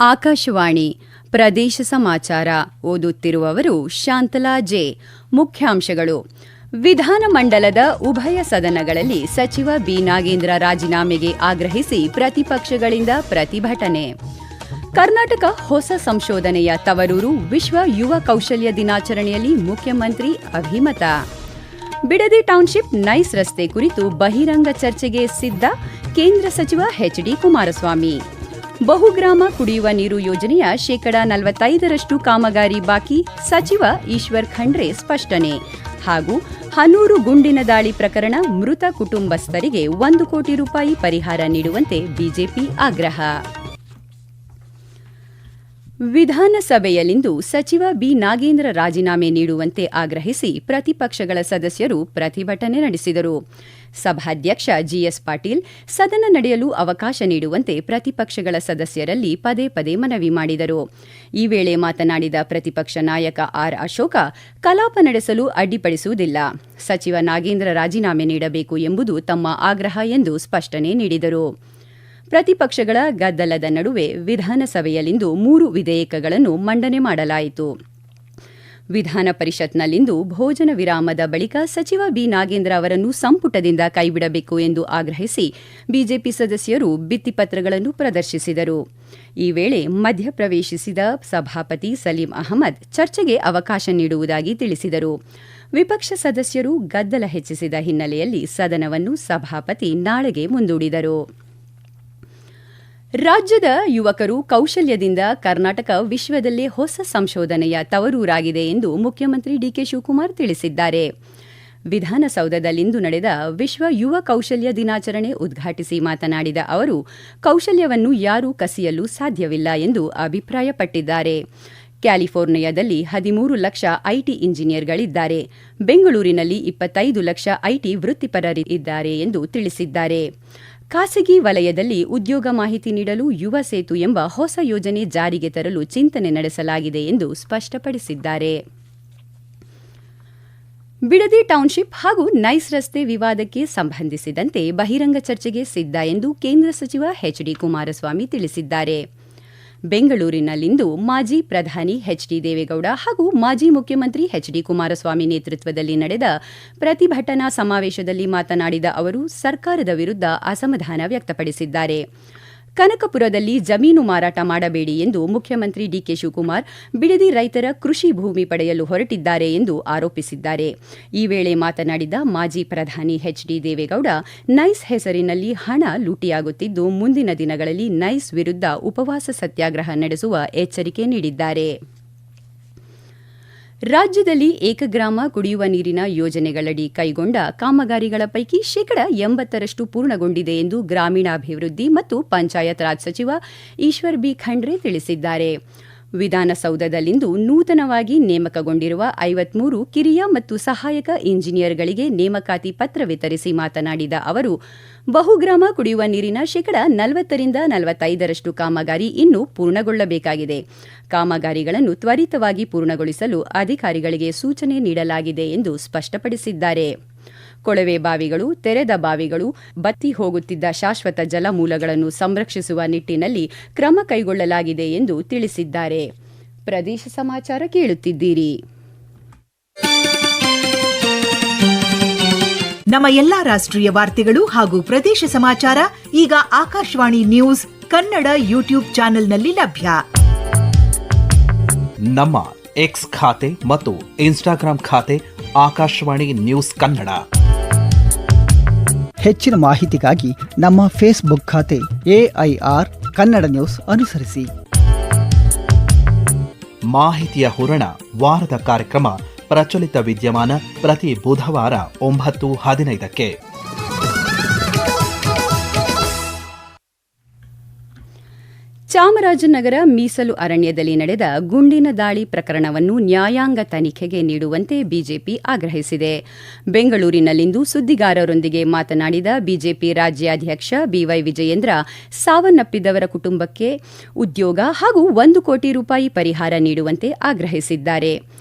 ಆಕಾಶವಾಣಿ ಪ್ರದೇಶ ಸಮಾಚಾರ ಓದುತ್ತಿರುವವರು ಶಾಂತಲಾ ಜೆ. ಮುಖ್ಯಾಂಶಗಳು. ವಿಧಾನಮಂಡಲದ ಉಭಯ ಸದನಗಳಲ್ಲಿ ಸಚಿವ ಬಿ. ನಾಗೇಂದ್ರ ರಾಜೀನಾಮೆಗೆ ಆಗ್ರಹಿಸಿ ಪ್ರತಿಪಕ್ಷಗಳಿಂದ ಪ್ರತಿಭಟನೆ. ಕರ್ನಾಟಕ ಹೊಸ ಸಂಶೋಧನೆಯ ತವರೂರು, ವಿಶ್ವ ಯುವ ಕೌಶಲ್ಯ ದಿನಾಚರಣೆಯಲ್ಲಿ ಮುಖ್ಯಮಂತ್ರಿ ಅಭಿಮತ. ಬಿಡದಿ ಟೌನ್ಶಿಪ್ ನೈಸ್ ರಸ್ತೆ ಕುರಿತು ಬಹಿರಂಗ ಚರ್ಚೆಗೆ ಸಿದ್ಧ ಕೇಂದ್ರ ಸಚಿವ ಎಚ್. ಡಿ. ಕುಮಾರಸ್ವಾಮಿ. ಬಹುಗ್ರಾಮ ಕುಡಿಯುವ ನೀರು ಯೋಜನೆಯ ಶೇಕಡಾ 45% ಕಾಮಗಾರಿ ಬಾಕಿ, ಸಚಿವ ಈಶ್ವರ್ ಖಂಡ್ರೆ ಸ್ಪಷ್ಟನೆ. ಹಾಗೂ ಹನೂರು ಗುಂಡಿನ ದಾಳಿ ಪ್ರಕರಣ, ಮೃತ ಕುಟುಂಬಸ್ಥರಿಗೆ 1 ಕೋಟಿ ರೂಪಾಯಿ ಪರಿಹಾರ ನೀಡುವಂತೆ ಬಿಜೆಪಿ ಆಗ್ರಹ. ವಿಧಾನಸಭೆಯಲ್ಲಿಂದು ಸಚಿವ ಬಿ. ನಾಗೇಂದ್ರ ರಾಜೀನಾಮೆ ನೀಡುವಂತೆ ಆಗ್ರಹಿಸಿ ಪ್ರತಿಪಕ್ಷಗಳ ಸದಸ್ಯರು ಪ್ರತಿಭಟನೆ ನಡೆಸಿದರು. ಸಭಾಧ್ಯಕ್ಷ ಜಿಎಸ್ ಪಾಟೀಲ್ ಸದನ ನಡೆಯಲು ಅವಕಾಶ ನೀಡುವಂತೆ ಪ್ರತಿಪಕ್ಷಗಳ ಸದಸ್ಯರಲ್ಲಿ ಪದೇ ಪದೇ ಮನವಿ ಮಾಡಿದರು. ಈ ವೇಳೆ ಮಾತನಾಡಿದ ಪ್ರತಿಪಕ್ಷ ನಾಯಕ ಆರ್. ಅಶೋಕ, ಕಲಾಪ ನಡೆಸಲು ಅಡ್ಡಿಪಡಿಸುವುದಿಲ್ಲ, ಸಚಿವ ನಾಗೇಂದ್ರ ರಾಜೀನಾಮೆ ನೀಡಬೇಕು ಎಂಬುದು ತಮ್ಮ ಆಗ್ರಹ ಎಂದು ಸ್ಪಷ್ಟನೆ ನೀಡಿದರು. ಪ್ರತಿಪಕ್ಷಗಳ ಗದ್ದಲದ ನಡುವೆ ವಿಧಾನಸಭೆಯಲ್ಲಿಂದು 3 ವಿಧೇಯಕಗಳನ್ನು ಮಂಡನೆ ಮಾಡಲಾಯಿತು. ವಿಧಾನ ಪರಿಷತ್ನಲ್ಲಿಂದು ಭೋಜನ ವಿರಾಮದ ಬಳಿಕ ಸಚಿವ ಬಿ. ನಾಗೇಂದ್ರ ಅವರನ್ನು ಸಂಪುಟದಿಂದ ಕೈಬಿಡಬೇಕು ಎಂದು ಆಗ್ರಹಿಸಿ ಬಿಜೆಪಿ ಸದಸ್ಯರು ಭಿತ್ತಿಪತ್ರಗಳನ್ನು ಪ್ರದರ್ಶಿಸಿದರು. ಈ ವೇಳೆ ಮಧ್ಯಪ್ರವೇಶಿಸಿದ ಸಭಾಪತಿ ಸಲೀಂ ಅಹಮದ್ ಚರ್ಚೆಗೆ ಅವಕಾಶ ನೀಡುವುದಾಗಿ ತಿಳಿಸಿದರು. ವಿಪಕ್ಷ ಸದಸ್ಯರು ಗದ್ದಲ ಹೆಚ್ಚಿಸಿದ ಹಿನ್ನೆಲೆಯಲ್ಲಿ ಸದನವನ್ನು ಸಭಾಪತಿ ನಾಳೆಗೆ ಮುಂದೂಡಿದರು. ರಾಜ್ಯದ ಯುವಕರು ಕೌಶಲ್ಯದಿಂದ ಕರ್ನಾಟಕ ವಿಶ್ವದಲ್ಲೇ ಹೊಸ ಸಂಶೋಧನೆಯ ತವರೂರಾಗಿದೆ ಎಂದು ಮುಖ್ಯಮಂತ್ರಿ ಡಿಕೆ ಶಿವಕುಮಾರ್ ತಿಳಿಸಿದ್ದಾರೆ. ವಿಧಾನಸೌಧದಲ್ಲಿಂದು ನಡೆದ ವಿಶ್ವ ಯುವ ಕೌಶಲ್ಯ ದಿನಾಚರಣೆ ಉದ್ಘಾಟಿಸಿ ಮಾತನಾಡಿದ ಅವರು, ಕೌಶಲ್ಯವನ್ನು ಯಾರೂ ಕಸಿಯಲು ಸಾಧ್ಯವಿಲ್ಲ ಎಂದು ಅಭಿಪ್ರಾಯಪಟ್ಟಿದ್ದಾರೆ. ಕ್ಯಾಲಿಫೋರ್ನಿಯಾದಲ್ಲಿ 13 ಲಕ್ಷ ಐಟಿ ಇಂಜಿನಿಯರ್ಗಳಿದ್ದಾರೆ, ಬೆಂಗಳೂರಿನಲ್ಲಿ 25 ಲಕ್ಷ ಐಟಿ ವೃತ್ತಿಪರರಿದ್ದಾರೆ ಎಂದು ತಿಳಿಸಿದ್ದಾರೆ. ಖಾಸಗಿ ವಲಯದಲ್ಲಿ ಉದ್ಯೋಗ ಮಾಹಿತಿ ನೀಡಲು ಯುವ ಸೇತು ಎಂಬ ಹೊಸ ಯೋಜನೆ ಜಾರಿಗೆ ತರಲು ಚಿಂತನೆ ನಡೆಸಲಾಗಿದೆ ಎಂದು ಸ್ಪಷ್ಟಪಡಿಸಿದ್ದಾರೆ. ಬಿಡದಿ ಟೌನ್ಶಿಪ್ ಹಾಗೂ ನೈಸ್ ರಸ್ತೆ ವಿವಾದಕ್ಕೆ ಸಂಬಂಧಿಸಿದಂತೆ ಬಹಿರಂಗ ಚರ್ಚೆಗೆ ಸಿದ್ಧ ಎಂದು ಕೇಂದ್ರ ಸಚಿವ ಎಚ್. ಡಿ. ಕುಮಾರಸ್ವಾಮಿ ತಿಳಿಸಿದ್ದಾರೆ. ಬೆಂಗಳೂರಿನಲ್ಲಿಂದು ಮಾಜಿ ಪ್ರಧಾನಿ ಎಚ್. ಡಿ. ದೇವೇಗೌಡ ಹಾಗೂ ಮಾಜಿ ಮುಖ್ಯಮಂತ್ರಿ ಎಚ್. ಡಿ. ಕುಮಾರಸ್ವಾಮಿ ನೇತೃತ್ವದಲ್ಲಿ ನಡೆದ ಪ್ರತಿಭಟನಾ ಸಮಾವೇಶದಲ್ಲಿ ಮಾತನಾಡಿದ ಅವರು, ಸರ್ಕಾರದ ವಿರುದ್ಧ ಅಸಮಾಧಾನ ವ್ಯಕ್ತಪಡಿಸಿದ್ದಾರೆ. ಕನಕಪುರದಲ್ಲಿ ಜಮೀನು ಮಾರಾಟ ಮಾಡಬೇಡಿ ಎಂದು ಮುಖ್ಯಮಂತ್ರಿ ಡಿಕೆ ಶಿವಕುಮಾರ್ ಬಿಡದಿ ರೈತರ ಕೃಷಿ ಭೂಮಿ ಪಡೆಯಲು ಹೊರಟಿದ್ದಾರೆ ಎಂದು ಆರೋಪಿಸಿದ್ದಾರೆ. ಈ ವೇಳೆ ಮಾತನಾಡಿದ ಮಾಜಿ ಪ್ರಧಾನಿ ಎಚ್. ಡಿ. ದೇವೇಗೌಡ, ನೈಸ್ ಹೆಸರಿನಲ್ಲಿ ಹಣ ಲೂಟಿಯಾಗುತ್ತಿದ್ದು, ಮುಂದಿನ ದಿನಗಳಲ್ಲಿ ನೈಸ್ ವಿರುದ್ಧ ಉಪವಾಸ ಸತ್ಯಾಗ್ರಹ ನಡೆಸುವ ಎಚ್ಚರಿಕೆ ನೀಡಿದ್ದಾರೆ. ರಾಜ್ಯದಲ್ಲಿ ಏಕಗ್ರಾಮ ಕುಡಿಯುವ ನೀರಿನ ಯೋಜನೆಗಳಡಿ ಕೈಗೊಂಡ ಕಾಮಗಾರಿಗಳ ಪೈಕಿ ಶೇಕಡಾ 80% ಪೂರ್ಣಗೊಂಡಿದೆ ಎಂದು ಗ್ರಾಮೀಣಾಭಿವೃದ್ಧಿ ಮತ್ತು ಪಂಚಾಯತ್ ರಾಜ್ ಸಚಿವ ಈಶ್ವರ್ ಬಿ. ಖಂಡ್ರೆ ತಿಳಿಸಿದ್ದಾರೆ. ವಿಧಾನಸೌಧದಲ್ಲಿಂದು ನೂತನವಾಗಿ ನೇಮಕಗೊಂಡಿರುವ 53 ಕಿರಿಯ ಮತ್ತು ಸಹಾಯಕ ಇಂಜಿನಿಯರ್ಗಳಿಗೆ ನೇಮಕಾತಿ ಪತ್ರ ವಿತರಿಸಿ ಮಾತನಾಡಿದ ಅವರು, ಬಹುಗ್ರಾಮ ಕುಡಿಯುವ ನೀರಿನ ಶೇಕಡಾ 40ರಿಂದ 45% ಕಾಮಗಾರಿ ಇನ್ನೂ ಪೂರ್ಣಗೊಳ್ಳಬೇಕಾಗಿದೆ. ಕಾಮಗಾರಿಗಳನ್ನು ತ್ವರಿತವಾಗಿ ಪೂರ್ಣಗೊಳಿಸಲು ಅಧಿಕಾರಿಗಳಿಗೆ ಸೂಚನೆ ನೀಡಲಾಗಿದೆ ಎಂದು ಸ್ಪಷ್ಟಪಡಿಸಿದ್ದಾರೆ. ಕೊಳವೆ ಬಾವಿಗಳು, ತೆರೆದ ಬಾವಿಗಳು, ಬತ್ತಿ ಹೋಗುತ್ತಿದ್ದ ಶಾಶ್ವತ ಜಲಮೂಲಗಳನ್ನು ಸಂರಕ್ಷಿಸುವ ನಿಟ್ಟಿನಲ್ಲಿ ಕ್ರಮ ಕೈಗೊಳ್ಳಲಾಗಿದೆ ಎಂದು ತಿಳಿಸಿದ್ದಾರೆ. ಪ್ರದೇಶ ಸಮಾಚಾರ ಕೇಳುತ್ತಿದ್ದೀರಿ. ನಮ್ಮ ಎಲ್ಲಾ ರಾಷ್ಟ್ರೀಯ ವಾರ್ತೆಗಳು ಹಾಗೂ ಪ್ರದೇಶ ಸಮಾಚಾರ ಈಗ ಆಕಾಶವಾಣಿ ನ್ಯೂಸ್ ಕನ್ನಡ ಯೂಟ್ಯೂಬ್ ಚಾನೆಲ್ನಲ್ಲಿ ಲಭ್ಯ. ನಮ್ಮ ಎಕ್ಸ್ ಖಾತೆ ಮತ್ತು ಇನ್ಸ್ಟಾಗ್ರಾಂ ಖಾತೆ ಆಕಾಶವಾಣಿ ನ್ಯೂಸ್ ಕನ್ನಡ. ಹೆಚ್ಚಿನ ಮಾಹಿತಿಗಾಗಿ ನಮ್ಮ ಫೇಸ್ಬುಕ್ ಖಾತೆ AIR ಕನ್ನಡ ನ್ಯೂಸ್ ಅನುಸರಿಸಿ. ಮಾಹಿತಿಯ ಹೂರಣ ವಾರದ ಕಾರ್ಯಕ್ರಮ ಪ್ರಚಲಿತ ವಿದ್ಯಮಾನ ಪ್ರತಿ ಬುಧವಾರ 9:15ಕ್ಕೆ. ಚಾಮರಾಜನಗರ ಮೀಸಲು ಅರಣ್ಯದಲ್ಲಿ ನಡೆದ ಗುಂಡಿನ ದಾಳಿ ಪ್ರಕರಣವನ್ನು ನ್ಯಾಯಾಂಗ ತನಿಖೆಗೆ ನೀಡುವಂತೆ ಬಿಜೆಪಿ ಆಗ್ರಹಿಸಿದೆ. ಬೆಂಗಳೂರಿನಲ್ಲಿಂದು ಸುದ್ದಿಗಾರರೊಂದಿಗೆ ಮಾತನಾಡಿದ ಬಿಜೆಪಿ ರಾಜ್ಯಾಧ್ಯಕ್ಷ ಬಿವೈ ವಿಜಯೇಂದ್ರ, ಸಾವನ್ನಪ್ಪಿದವರ ಕುಟುಂಬಕ್ಕೆ ಉದ್ಯೋಗ ಹಾಗೂ 1 ಕೋಟಿ ರೂಪಾಯಿ ಪರಿಹಾರ ನೀಡುವಂತೆ ಆಗ್ರಹಿಸಿದ್ದಾರೆ.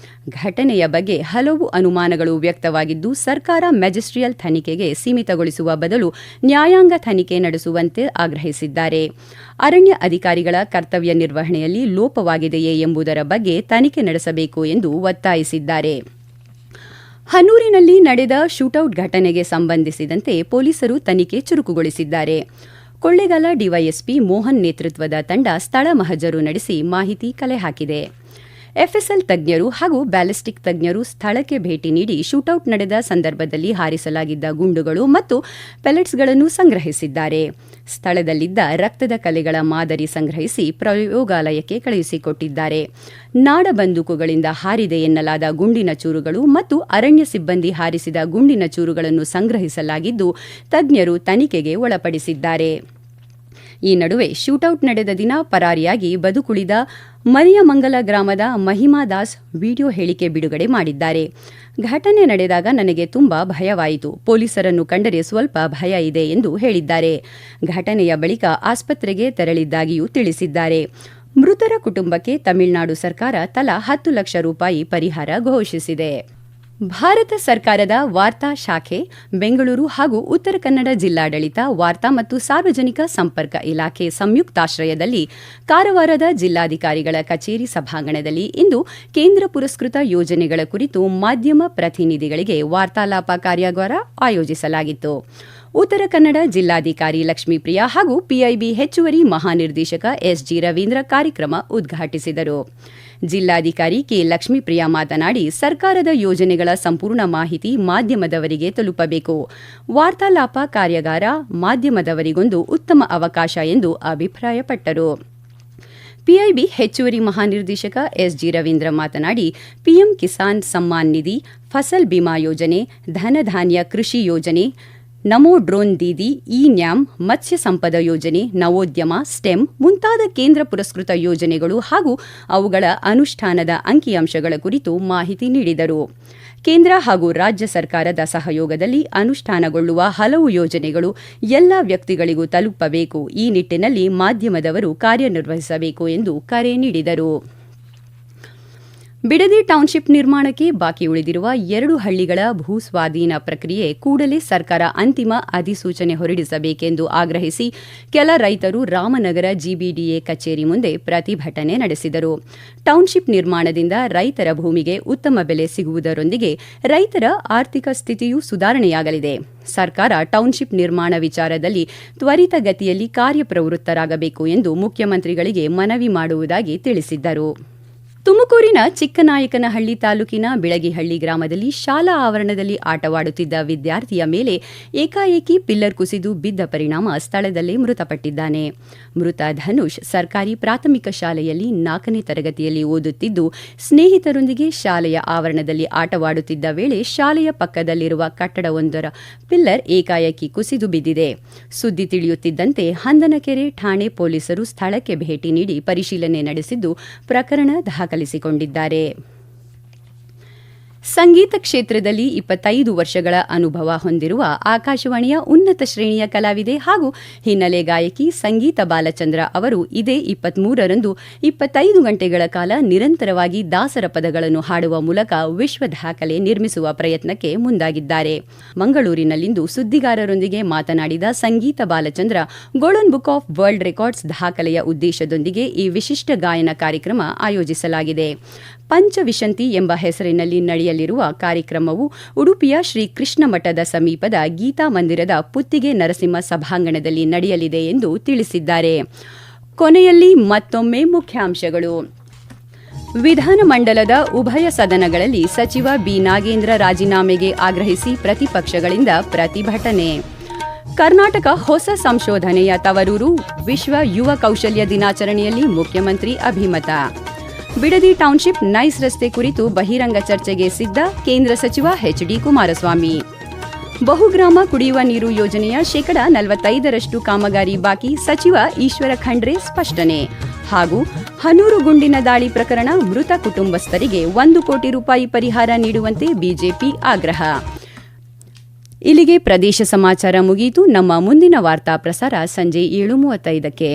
ಘಟನೆಯ ಬಗ್ಗೆ ಹಲವು ಅನುಮಾನಗಳು ವ್ಯಕ್ತವಾಗಿದ್ದು ಸರ್ಕಾರ ಮ್ಯಾಜಿಸ್ಟ್ರಿಯಲ್ ತನಿಖೆಗೆ ಸೀಮಿತಗೊಳಿಸುವ ಬದಲು ನ್ಯಾಯಾಂಗ ತನಿಖೆ ನಡೆಸುವಂತೆ ಆಗ್ರಹಿಸಿದ್ದಾರೆ. ಅರಣ್ಯ ಅಧಿಕಾರಿಗಳ ಕರ್ತವ್ಯ ನಿರ್ವಹಣೆಯಲ್ಲಿ ಲೋಪವಾಗಿದೆಯೇ ಎಂಬುದರ ಬಗ್ಗೆ ತನಿಖೆ ನಡೆಸಬೇಕು ಎಂದು ಒತ್ತಾಯಿಸಿದ್ದಾರೆ. ಹನೂರಿನಲ್ಲಿ ನಡೆದ ಶೂಟೌಟ್ ಘಟನೆಗೆ ಸಂಬಂಧಿಸಿದಂತೆ ಪೊಲೀಸರು ತನಿಖೆ ಚುರುಕುಗೊಳಿಸಿದ್ದಾರೆ. ಕೊಳ್ಳೇಗಾಲ ಡಿವೈಎಸ್ಪಿ ಮೋಹನ್ ನೇತೃತ್ವದ ತಂಡ ಸ್ಥಳ ಮಹಜರು ನಡೆಸಿ ಮಾಹಿತಿ ಕಲೆ ಹಾಕಿದೆ. ಎಫ್ಎಸ್ಎಲ್ ತಜ್ಞರು ಹಾಗೂ ಬ್ಯಾಲಿಸ್ಟಿಕ್ ತಜ್ಞರು ಸ್ಥಳಕ್ಕೆ ಭೇಟಿ ನೀಡಿ ಶೂಟೌಟ್ ನಡೆದ ಸಂದರ್ಭದಲ್ಲಿ ಹಾರಿಸಲಾಗಿದ್ದ ಗುಂಡುಗಳು ಮತ್ತು ಪೆಲೆಟ್ಸ್ಗಳನ್ನು ಸಂಗ್ರಹಿಸಿದ್ದಾರೆ. ಸ್ಥಳದಲ್ಲಿದ್ದ ರಕ್ತದ ಕಲೆಗಳ ಮಾದರಿ ಸಂಗ್ರಹಿಸಿ ಪ್ರಯೋಗಾಲಯಕ್ಕೆ ಕಳುಹಿಸಿಕೊಟ್ಟಿದ್ದಾರೆ. ನಾಡ ಬಂದೂಕುಗಳಿಂದ ಹಾರಿದೆ ಎನ್ನಲಾದ ಗುಂಡಿನ ಚೂರುಗಳು ಮತ್ತು ಅರಣ್ಯ ಸಿಬ್ಬಂದಿ ಹಾರಿಸಿದ ಗುಂಡಿನ ಚೂರುಗಳನ್ನು ಸಂಗ್ರಹಿಸಲಾಗಿದ್ದು ತಜ್ಞರು ತನಿಖೆಗೆ ಒಳಪಡಿಸಿದ್ದಾರೆ. ಈ ನಡುವೆ ಶೂಟೌಟ್ ನಡೆದ ದಿನ ಪರಾರಿಯಾಗಿ ಬದುಕುಳಿದ ಮರಿಯಮಂಗಲ ಗ್ರಾಮದ ಮಹಿಮಾ ದಾಸ್ ವಿಡಿಯೋ ಹೇಳಿಕೆ ಬಿಡುಗಡೆ ಮಾಡಿದ್ದಾರೆ. ಘಟನೆ ನಡೆದಾಗ ನನಗೆ ತುಂಬಾ ಭಯವಾಯಿತು. ಪೊಲೀಸರನ್ನು ಕಂಡರೆ ಸ್ವಲ್ಪ ಭಯ ಇದೆ ಎಂದು ಹೇಳಿದ್ದಾರೆ. ಘಟನೆಯ ಬಳಿಕ ಆಸ್ಪತ್ರೆಗೆ ತೆರಳಿದ್ದಾಗಿಯೂ ತಿಳಿಸಿದ್ದಾರೆ. ಮೃತರ ಕುಟುಂಬಕ್ಕೆ ತಮಿಳುನಾಡು ಸರ್ಕಾರ ತಲಾ 10 ಲಕ್ಷ ರೂಪಾಯಿ ಪರಿಹಾರ ಘೋಷಿಸಿದೆ. ಭಾರತ ಸರ್ಕಾರದ ವಾರ್ತಾ ಶಾಖೆ ಬೆಂಗಳೂರು ಹಾಗೂ ಉತ್ತರ ಕನ್ನಡ ಜಿಲ್ಲಾಡಳಿತ ವಾರ್ತಾ ಮತ್ತು ಸಾರ್ವಜನಿಕ ಸಂಪರ್ಕ ಇಲಾಖೆ ಸಂಯುಕ್ತಾಶ್ರಯದಲ್ಲಿ ಕಾರವಾರದ ಜಿಲ್ಲಾಧಿಕಾರಿಗಳ ಕಚೇರಿ ಸಭಾಂಗಣದಲ್ಲಿ ಇಂದು ಕೇಂದ್ರ ಪುರಸ್ಕೃತ ಯೋಜನೆಗಳ ಕುರಿತು ಮಾಧ್ಯಮ ಪ್ರತಿನಿಧಿಗಳಿಗೆ ವಾರ್ತಾಲಾಪ ಕಾರ್ಯಾಗಾರ ಆಯೋಜಿಸಲಾಗಿತ್ತು. ಉತ್ತರ ಕನ್ನಡ ಜಿಲ್ಲಾಧಿಕಾರಿ ಲಕ್ಷ್ಮೀಪ್ರಿಯಾ ಹಾಗೂ ಪಿಐಬಿ ಹೆಚ್ಚುವರಿ ಮಹಾನಿರ್ದೇಶಕ ಎಸ್ಜಿ ರವೀಂದ್ರ ಕಾರ್ಯಕ್ರಮ ಉದ್ಘಾಟಿಸಿದರು. ಜಿಲ್ಲಾಧಿಕಾರಿ ಕೆ ಲಕ್ಷ್ಮೀಪ್ರಿಯಾ ಮಾತನಾಡಿ, ಸರ್ಕಾರದ ಯೋಜನೆಗಳ ಸಂಪೂರ್ಣ ಮಾಹಿತಿ ಮಾಧ್ಯಮದವರಿಗೆ ತಲುಪಬೇಕು. ವಾರ್ತಾಲಾಪ ಕಾರ್ಯಾಗಾರ ಮಾಧ್ಯಮದವರಿಗೊಂದು ಉತ್ತಮ ಅವಕಾಶ ಎಂದು ಅಭಿಪ್ರಾಯಪಟ್ಟರು. ಪಿಐಬಿ ಹೆಚ್ಚುವರಿ ಮಹಾನಿರ್ದೇಶಕ ಎಸ್ಜಿ ರವೀಂದ್ರ ಮಾತನಾಡಿ, ಪಿಎಂ ಕಿಸಾನ್ ಸಮ್ಮಾನ್ ನಿಧಿ, ಫಸಲ್ ಬಿಮಾ ಯೋಜನೆ, ಧನಧಾನ್ಯ ಕೃಷಿ ಯೋಜನೆ, ನಮೋ ಡ್ರೋನ್ ದೀದಿ, ಇ-ನ್ಯಾಮ್, ಮತ್ಸ್ಯ ಸಂಪದ ಯೋಜನೆ, ನವೋದ್ಯಮ, ಸ್ಟೆಮ್ ಮುಂತಾದ ಕೇಂದ್ರ ಪುರಸ್ಕೃತ ಯೋಜನೆಗಳು ಹಾಗೂ ಅವುಗಳ ಅನುಷ್ಠಾನದ ಅಂಕಿಅಂಶಗಳ ಕುರಿತು ಮಾಹಿತಿ ನೀಡಿದರು. ಕೇಂದ್ರ ಹಾಗೂ ರಾಜ್ಯ ಸರ್ಕಾರದ ಸಹಯೋಗದಲ್ಲಿ ಅನುಷ್ಠಾನಗೊಳ್ಳುವ ಹಲವು ಯೋಜನೆಗಳು ಎಲ್ಲ ವ್ಯಕ್ತಿಗಳಿಗೂ ತಲುಪಬೇಕು. ಈ ನಿಟ್ಟಿನಲ್ಲಿ ಮಾಧ್ಯಮದವರು ಕಾರ್ಯನಿರ್ವಹಿಸಬೇಕು ಎಂದು ಕರೆ ನೀಡಿದರು. ಬಿಡದಿ ಟೌನ್ಶಿಪ್ ನಿರ್ಮಾಣಕ್ಕೆ ಬಾಕಿ ಉಳಿದಿರುವ 2 ಹಳ್ಳಿಗಳ ಭೂಸ್ವಾಧೀನ ಪ್ರಕ್ರಿಯೆ ಕೂಡಲೇ ಸರ್ಕಾರ ಅಂತಿಮ ಅಧಿಸೂಚನೆ ಹೊರಡಿಸಬೇಕೆಂದು ಆಗ್ರಹಿಸಿ ಕೆಲ ರೈತರು ರಾಮನಗರ ಜಿಬಿಡಿಎ ಕಚೇರಿ ಮುಂದೆ ಪ್ರತಿಭಟನೆ ನಡೆಸಿದರು. ಟೌನ್ಶಿಪ್ ನಿರ್ಮಾಣದಿಂದ ರೈತರ ಭೂಮಿಗೆ ಉತ್ತಮ ಬೆಲೆ ಸಿಗುವುದರೊಂದಿಗೆ ರೈತರ ಆರ್ಥಿಕ ಸ್ಥಿತಿಯೂ ಸುಧಾರಣೆಯಾಗಲಿದೆ. ಸರ್ಕಾರ ಟೌನ್ಶಿಪ್ ನಿರ್ಮಾಣ ವಿಚಾರದಲ್ಲಿ ತ್ವರಿತಗತಿಯಲ್ಲಿ ಕಾರ್ಯಪ್ರವೃತ್ತರಾಗಬೇಕು ಎಂದು ಮುಖ್ಯಮಂತ್ರಿಗಳಿಗೆ ಮನವಿ ಮಾಡುವುದಾಗಿ ತಿಳಿಸಿದ್ದರು. ತುಮಕೂರಿನ ಚಿಕ್ಕನಾಯಕನಹಳ್ಳಿ ತಾಲೂಕಿನ ಬಿಳಗಿಹಳ್ಳಿ ಗ್ರಾಮದಲ್ಲಿ ಶಾಲಾ ಆವರಣದಲ್ಲಿ ಆಟವಾಡುತ್ತಿದ್ದ ವಿದ್ಯಾರ್ಥಿಯ ಮೇಲೆ ಏಕಾಏಕಿ ಪಿಲ್ಲರ್ ಕುಸಿದು ಬಿದ್ದ ಪರಿಣಾಮ ಸ್ಥಳದಲ್ಲೇ ಮೃತಪಟ್ಟಿದ್ದಾನೆ. ಮೃತ ಧನುಷ್ ಸರ್ಕಾರಿ ಪ್ರಾಥಮಿಕ ಶಾಲೆಯಲ್ಲಿ 4ನೇ ತರಗತಿಯಲ್ಲಿ ಓದುತ್ತಿದ್ದು, ಸ್ನೇಹಿತರೊಂದಿಗೆ ಶಾಲೆಯ ಆವರಣದಲ್ಲಿ ಆಟವಾಡುತ್ತಿದ್ದ ವೇಳೆ ಶಾಲೆಯ ಪಕ್ಕದಲ್ಲಿರುವ ಕಟ್ಟಡವೊಂದರ ಪಿಲ್ಲರ್ ಏಕಾಏಕಿ ಕುಸಿದು ಬಿದ್ದಿದೆ. ಸುದ್ದಿ ತಿಳಿಯುತ್ತಿದ್ದಂತೆ ಹಂದನಕೆರೆ ಠಾಣೆ ಪೊಲೀಸರು ಸ್ಥಳಕ್ಕೆ ಭೇಟಿ ನೀಡಿ ಪರಿಶೀಲನೆ ನಡೆಸಿದ್ದು ಪ್ರಕರಣ ದಾಖಲಿಸಿಕೊಂಡಿದ್ದಾರೆ. ಸಂಗೀತ ಕ್ಷೇತ್ರದಲ್ಲಿ 25 ವರ್ಷಗಳ ಅನುಭವ ಹೊಂದಿರುವ ಆಕಾಶವಾಣಿಯ ಉನ್ನತ ಶ್ರೇಣಿಯ ಕಲಾವಿದೆ ಹಾಗೂ ಹಿನ್ನೆಲೆ ಗಾಯಕಿ ಸಂಗೀತ ಬಾಲಚಂದ್ರ ಅವರು ಇದೇ 23ರಂದು 25 ಗಂಟೆಗಳ ಕಾಲ ನಿರಂತರವಾಗಿ ದಾಸರ ಪದಗಳನ್ನು ಹಾಡುವ ಮೂಲಕ ವಿಶ್ವ ದಾಖಲೆ ನಿರ್ಮಿಸುವ ಪ್ರಯತ್ನಕ್ಕೆ ಮುಂದಾಗಿದ್ದಾರೆ. ಮಂಗಳೂರಿನಲ್ಲಿಂದು ಸುದ್ದಿಗಾರರೊಂದಿಗೆ ಮಾತನಾಡಿದ Sangeetha Balachandra, golden book of world records ದಾಖಲೆಯ ಉದ್ದೇಶದೊಂದಿಗೆ ಈ ವಿಶಿಷ್ಟ ಗಾಯನ ಕಾರ್ಯಕ್ರಮ ಆಯೋಜಿಸಲಾಗಿದೆ. ಪಂಚವಿಶಂತಿ ಎಂಬ ಹೆಸರಿನಲ್ಲಿ ನಡೆಯಲಿರುವ ಕಾರ್ಯಕ್ರಮವು ಉಡುಪಿಯ ಶ್ರೀ ಕೃಷ್ಣ ಮಠದ ಸಮೀಪದ ಗೀತಾ ಮಂದಿರದ ಪುತ್ತಿಗೆ ನರಸಿಂಹ ಸಭಾಂಗಣದಲ್ಲಿ ನಡೆಯಲಿದೆ ಎಂದು ತಿಳಿಸಿದ್ದಾರೆ. ಕೊನೆಯಲ್ಲಿ ಮತ್ತೊಮ್ಮೆ ಮುಖ್ಯಾಂಶಗಳು. ವಿಧಾನಮಂಡಲದ ಉಭಯ ಸದನಗಳಲ್ಲಿ ಸಚಿವ ಬಿ. ನಾಗೇಂದ್ರ ರಾಜೀನಾಮೆಗೆ ಆಗ್ರಹಿಸಿ ಪ್ರತಿಪಕ್ಷಗಳಿಂದ ಪ್ರತಿಭಟನೆ. ಕರ್ನಾಟಕ ಹೊಸ ಸಂಶೋಧನೆಯ ತವರೂರು, ವಿಶ್ವ ಯುವ ಕೌಶಲ್ಯ ದಿನಾಚರಣೆಯಲ್ಲಿ ಮುಖ್ಯಮಂತ್ರಿ ಅಭಿಮತ. ಬಿಡದಿ ಟೌನ್ಶಿಪ್ ನೈಸ್ ರಸ್ತೆ ಕುರಿತು ಬಹಿರಂಗ ಚರ್ಚೆಗೆ ಸಿದ್ಧ ಕೇಂದ್ರ ಸಚಿವ ಎಚ್.ಡಿ. ಕುಮಾರಸ್ವಾಮಿ. ಬಹುಗ್ರಾಮ ಕುಡಿಯುವ ನೀರು ಯೋಜನೆಯ 45% ಕಾಮಗಾರಿ ಬಾಕಿ, ಸಚಿವ ಈಶ್ವರ ಖಂಡ್ರೆ ಸ್ಪಷ್ಟನೆ. ಹಾಗೂ ಹನೂರು ಗುಂಡಿನ ದಾಳಿ ಪ್ರಕರಣ, ಮೃತ ಕುಟುಂಬಸ್ಥರಿಗೆ 1 ಕೋಟಿ ರೂಪಾಯಿ ಪರಿಹಾರ ನೀಡುವಂತೆ ಬಿಜೆಪಿ ಆಗ್ರಹ. ಇಲ್ಲಿಗೆ ಪ್ರದೇಶ ಸಮಾಚಾರ ಮುಗಿಯಿತು. ನಮ್ಮ ಮುಂದಿನ ವಾರ್ತಾ ಪ್ರಸಾರ ಸಂಜೆ 7:35ಕ್ಕೆ.